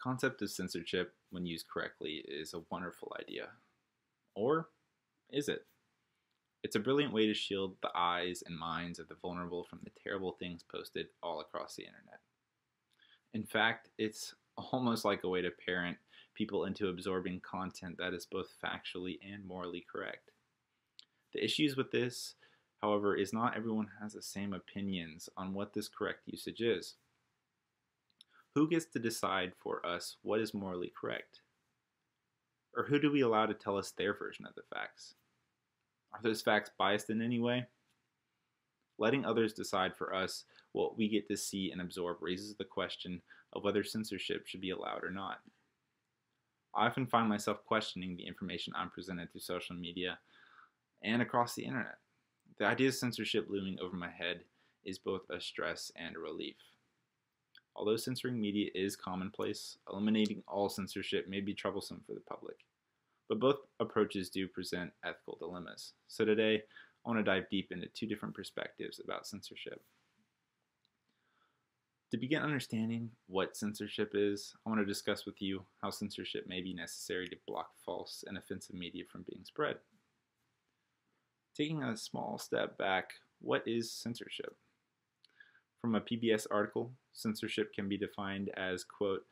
concept of censorship, when used correctly, is a wonderful idea. Or is it? It's a brilliant way to shield the eyes and minds of the vulnerable from the terrible things posted all across the internet. In fact, it's almost like a way to parent people into absorbing content that is both factually and morally correct. The issues with this, however, is not everyone has the same opinions on what this correct usage is. Who gets to decide for us what is morally correct? Or who do we allow to tell us their version of the facts? Are those facts biased in any way? Letting others decide for us what we get to see and absorb raises the question of whether censorship should be allowed or not. I often find myself questioning the information I'm presented through social media and across the internet. The idea of censorship looming over my head is both a stress and a relief. Although censoring media is commonplace, eliminating all censorship may be troublesome for the public. But both approaches do present ethical dilemmas. So today, I want to dive deep into two different perspectives about censorship. To begin understanding what censorship is, I want to discuss with you how censorship may be necessary to block false and offensive media from being spread. Taking a small step back, what is censorship? From a PBS article, censorship can be defined as, quote,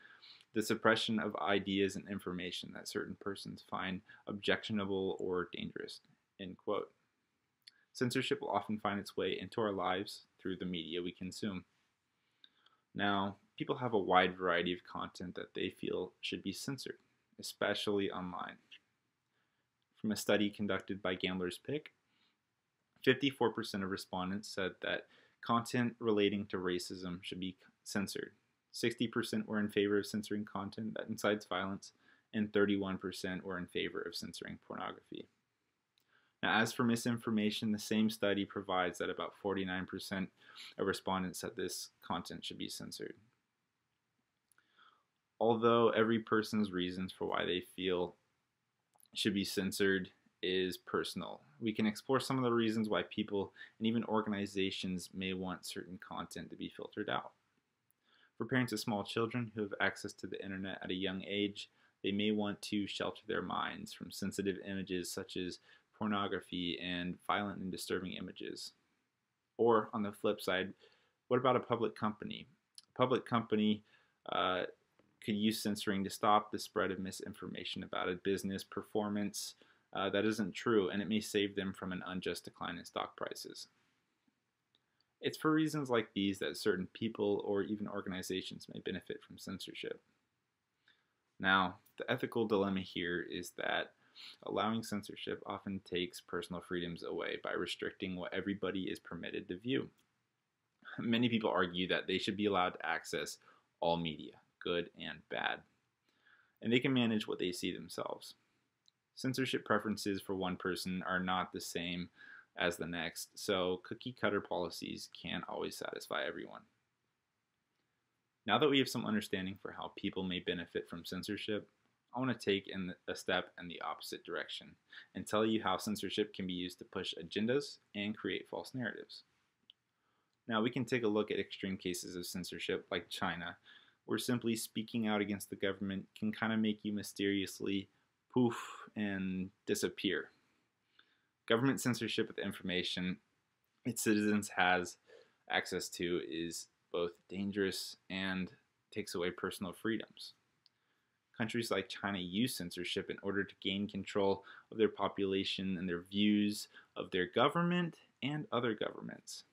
the suppression of ideas and information that certain persons find objectionable or dangerous, end quote. Censorship will often find its way into our lives through the media we consume. Now, people have a wide variety of content that they feel should be censored, especially online. From a study conducted by Gambler's Pick, 54% of respondents said that content relating to racism should be censored. 60% were in favor of censoring content that incites violence, and 31% were in favor of censoring pornography. Now, as for misinformation, the same study provides that about 49% of respondents said this content should be censored. Although every person's reasons for why they feel should be censored is personal, we can explore some of the reasons why people and even organizations may want certain content to be filtered out. For parents of small children who have access to the internet at a young age, they may want to shelter their minds from sensitive images such as pornography and violent and disturbing images. Or on the flip side, what about a public company? A public company could use censoring to stop the spread of misinformation about a business performance that isn't true, and it may save them from an unjust decline in stock prices. It's for reasons like these that certain people or even organizations may benefit from censorship. Now, the ethical dilemma here is that allowing censorship often takes personal freedoms away by restricting what everybody is permitted to view. Many people argue that they should be allowed to access all media, good and bad, and they can manage what they see themselves. Censorship preferences for one person are not the same as the next, so cookie-cutter policies can't always satisfy everyone. Now that we have some understanding for how people may benefit from censorship, I want to take a step in the opposite direction and tell you how censorship can be used to push agendas and create false narratives. Now, we can take a look at extreme cases of censorship like China, where simply speaking out against the government can kind of make you mysteriously poof and disappear. Government censorship of the information its citizens has access to is both dangerous and takes away personal freedoms. Countries like China use censorship in order to gain control of their population and their views of their government and other governments.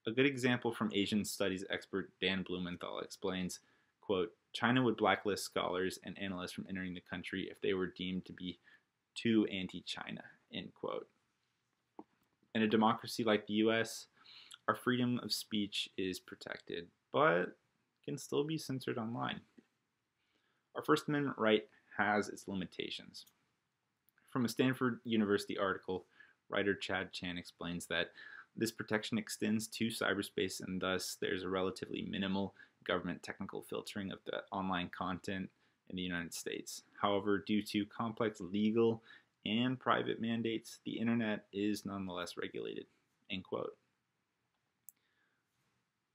A good example from Asian studies expert Dan Blumenthal explains, quote, China would blacklist scholars and analysts from entering the country if they were deemed to be too anti-China, end quote. In a democracy like the US, our freedom of speech is protected, but can still be censored online. Our First Amendment right has its limitations. From a Stanford University article, writer Chad Chan explains that this protection extends to cyberspace, and thus there's a relatively minimal government technical filtering of the online content in the United States. However, due to complex legal and private mandates, the internet is nonetheless regulated, end quote.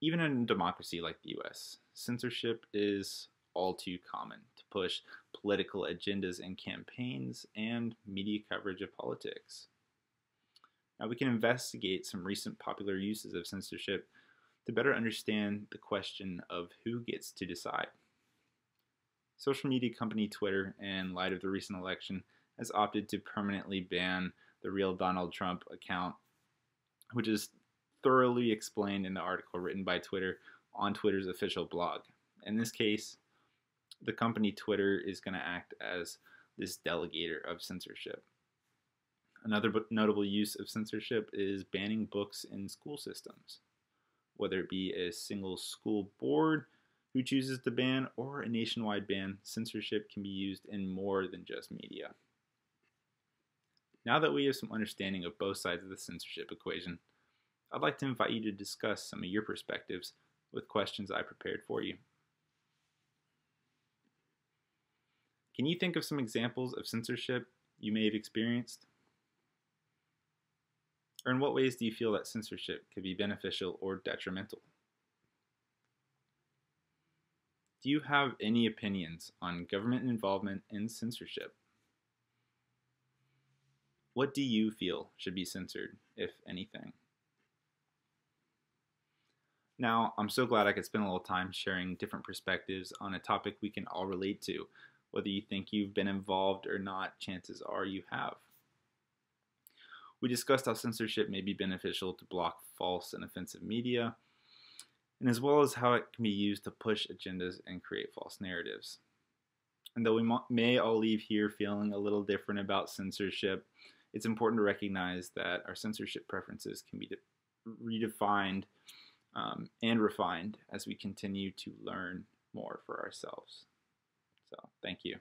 Even in a democracy like the US, censorship is all too common to push political agendas and campaigns and media coverage of politics. Now, we can investigate some recent popular uses of censorship to better understand the question of who gets to decide. Social media company Twitter, in light of the recent election, has opted to permanently ban the real Donald Trump account, which is thoroughly explained in the article written by Twitter on Twitter's official blog. In this case, the company Twitter is going to act as this delegator of censorship. Another notable use of censorship is banning books in school systems. Whether it be a single school board who chooses to ban or a nationwide ban, censorship can be used in more than just media. Now that we have some understanding of both sides of the censorship equation, I'd like to invite you to discuss some of your perspectives with questions I prepared for you. Can you think of some examples of censorship you may have experienced? Or in what ways do you feel that censorship could be beneficial or detrimental? Do you have any opinions on government involvement in censorship? What do you feel should be censored, if anything? Now, I'm so glad I could spend a little time sharing different perspectives on a topic we can all relate to. Whether you think you've been involved or not, chances are you have. We discussed how censorship may be beneficial to block false and offensive media, and as well as how it can be used to push agendas and create false narratives. And though we may all leave here feeling a little different about censorship, it's important to recognize that our censorship preferences can be redefined and refined as we continue to learn more for ourselves. So, thank you.